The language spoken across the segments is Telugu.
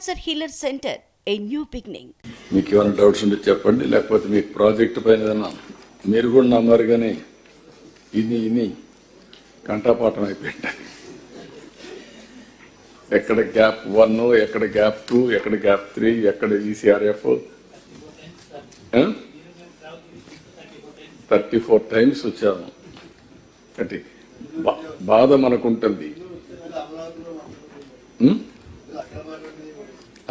Cancer Healer Center, a new beginning. మీకు ఏమైనా డౌట్స్ ఉంటే చెప్పండి, లేకపోతే మీకు ప్రాజెక్ట్ పైన ఏదైనా మీరు కూడా నమ్మారు కానీ ఇన్ని కంఠపాఠం అయిపోయింది. ఎక్కడ గ్యాప్ 1, ఎక్కడ గ్యాప్ 2, ఎక్కడ గ్యాప్ 3, ఎక్కడ ఈసీఆర్ఎఫ్ 34 టైమ్స్ వచ్చాము. అంటే బాధ మనకుంటుంది.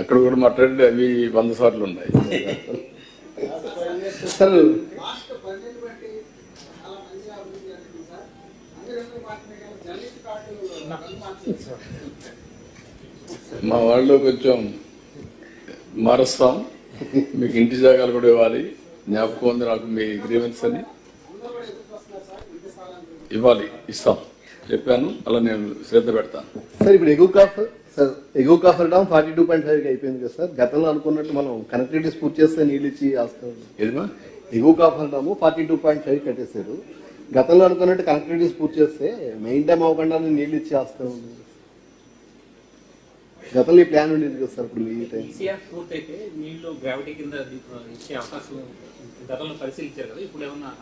అక్కడ కూడా మాట్లాడి అవి 100 సార్లు ఉన్నాయి. మా వాళ్ళు కొంచెం మారుస్తాం, మీకు ఇంటి జాగాలు కూడా ఇవ్వాలి. జ్ఞాపకం ఉంది నాకు మీ గ్రీవెన్స్ అని. ఇవ్వాలి, ఇస్తాం చెప్పాను. అలా నేను శ్రద్ధ పెడతాను. సార్ ఇప్పుడు ఎగువ కాఫర్ డామ్ 42.5 అయిపోయింది కదా సార్. గతంలో అనుకున్నట్టు మనం కనెక్టివిటీస్ పూర్తి చేస్తే నీళ్ళు ఇచ్చి ఆస్కారం. ఏదిమా ఎగువ కాఫర్ డాము 42.5 కట్టేశారు. గతంలో అనుకున్నట్టు కనెక్టివిటీస్ పూర్తి చేస్తే మెయిన్ డ్యామ్ అవ్వకుండా నీళ్ళు ఇచ్చి ఆస్కారం ఉంది. గతంలో ఈ ప్లాన్ ఉండేది కదా సార్. ఇప్పుడు ఈ టైం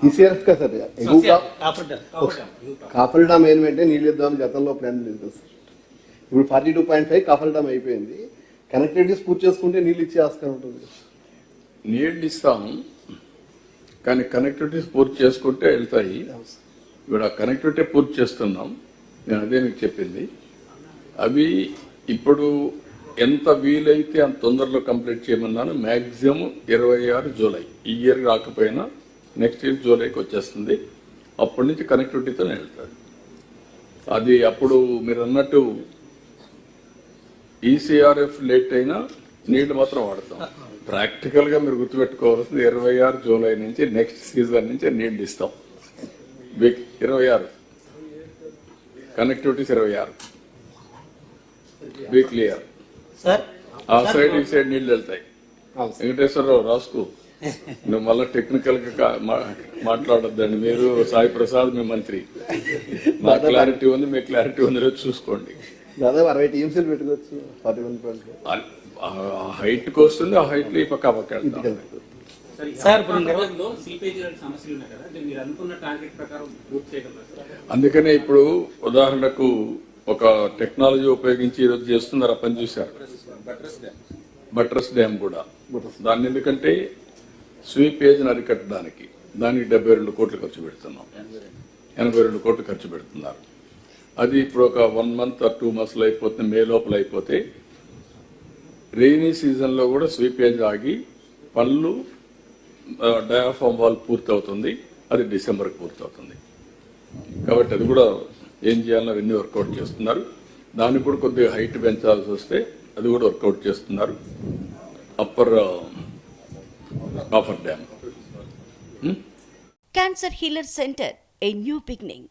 ఈసీఆర్ఎఫ్ కదా సార్. ఎగువ కాఫర్ డామ్ ఏంటంటే నీళ్ళు ఇద్దాం గతంలో ప్లాన్ ఉండేది కదా సార్. ఇప్పుడు 42.5 కాఫర్ డామ్ అయిపోయింది. కనెక్టివిటీస్ పూర్తి చేసుకుంటే నీళ్ళు ఇచ్చే ఆస్కారం ఉంటుంది. నీళ్ళు ఇస్తాము కానీ కనెక్టివిటీస్ పూర్తి చేసుకుంటే వెళ్తాయి. ఇప్పుడు ఆ కనెక్టివిటీ పూర్తి చేస్తున్నాం. నేను అదే మీకు చెప్పింది. అవి ఇప్పుడు ఎంత వీలైతే అంత తొందరలో కంప్లీట్ చేయమన్నాను. Maximum 26 July. ఈ ఇయర్ రాకపోయినా నెక్స్ట్ ఇయర్ జూలైకి వచ్చేస్తుంది. అప్పటి నుంచి కనెక్టివిటీతోనే వెళ్తారు. అది అప్పుడు మీరు అన్నట్టు ఈసీఆర్ఎఫ్ లేట్ అయినా నీళ్లు మాత్రం వాడతాం. ప్రాక్టికల్గా మీరు గుర్తుపెట్టుకోవాల్సింది 26 జూలై నుంచి నెక్స్ట్ సీజన్ నుంచి నీళ్లు ఇస్తాం. 26 కనెక్టివిటీస్ 26 బీ క్లియర్. ఆ సైడ్ ఈ సైడ్ నీళ్లు వెళ్తాయి. వెంకటేశ్వరరావు రాసుకు నువ్వు మళ్ళీ టెక్నికల్ గా మాట్లాడొద్దండి. మీరు సాయి ప్రసాద్ మీ మంత్రి. మా క్లారిటీ ఉంది, మీ క్లారిటీ ఉంది, చూసుకోండి. దాదాపు 60 టీమ్స్ పెట్టుకోవచ్చు. 41.5 హైట్ కి వస్తుంది. ఆ హైట్ లో ఈ పక్క అందుకనే ఇప్పుడు ఉదాహరణకు ఒక టెక్నాలజీ ఉపయోగించి ఈరోజు చేస్తున్నారు. ఆ పని చూశారు. బట్రస్ డ్యామ్ కూడా దాన్ని ఎందుకంటే స్వీపేజ్ని అరికట్టడానికి దానికి 72 కోట్లు ఖర్చు పెడుతున్నాం. 82 కోట్లు ఖర్చు పెడుతున్నారు. అది ఇప్పుడు ఒక 1 month or 2 months అయిపోతుంది. మే లోపల అయిపోతే రెయినీ సీజన్లో కూడా స్వీపేజ్ ఆగి పనులు డయాఫామ్ వాల్ పూర్తవుతుంది. అది డిసెంబర్కి పూర్తవుతుంది. కాబట్టి అది కూడా ఏం చేయాలో అవన్నీ వర్కౌట్ చేస్తున్నారు. దానికి కూడా కొద్దిగా హైట్ పెంచాల్సి వస్తే అది కూడా వర్కౌట్ చేస్తున్నారు. Upper coffer dam. Cancer Healer Center, a new beginning.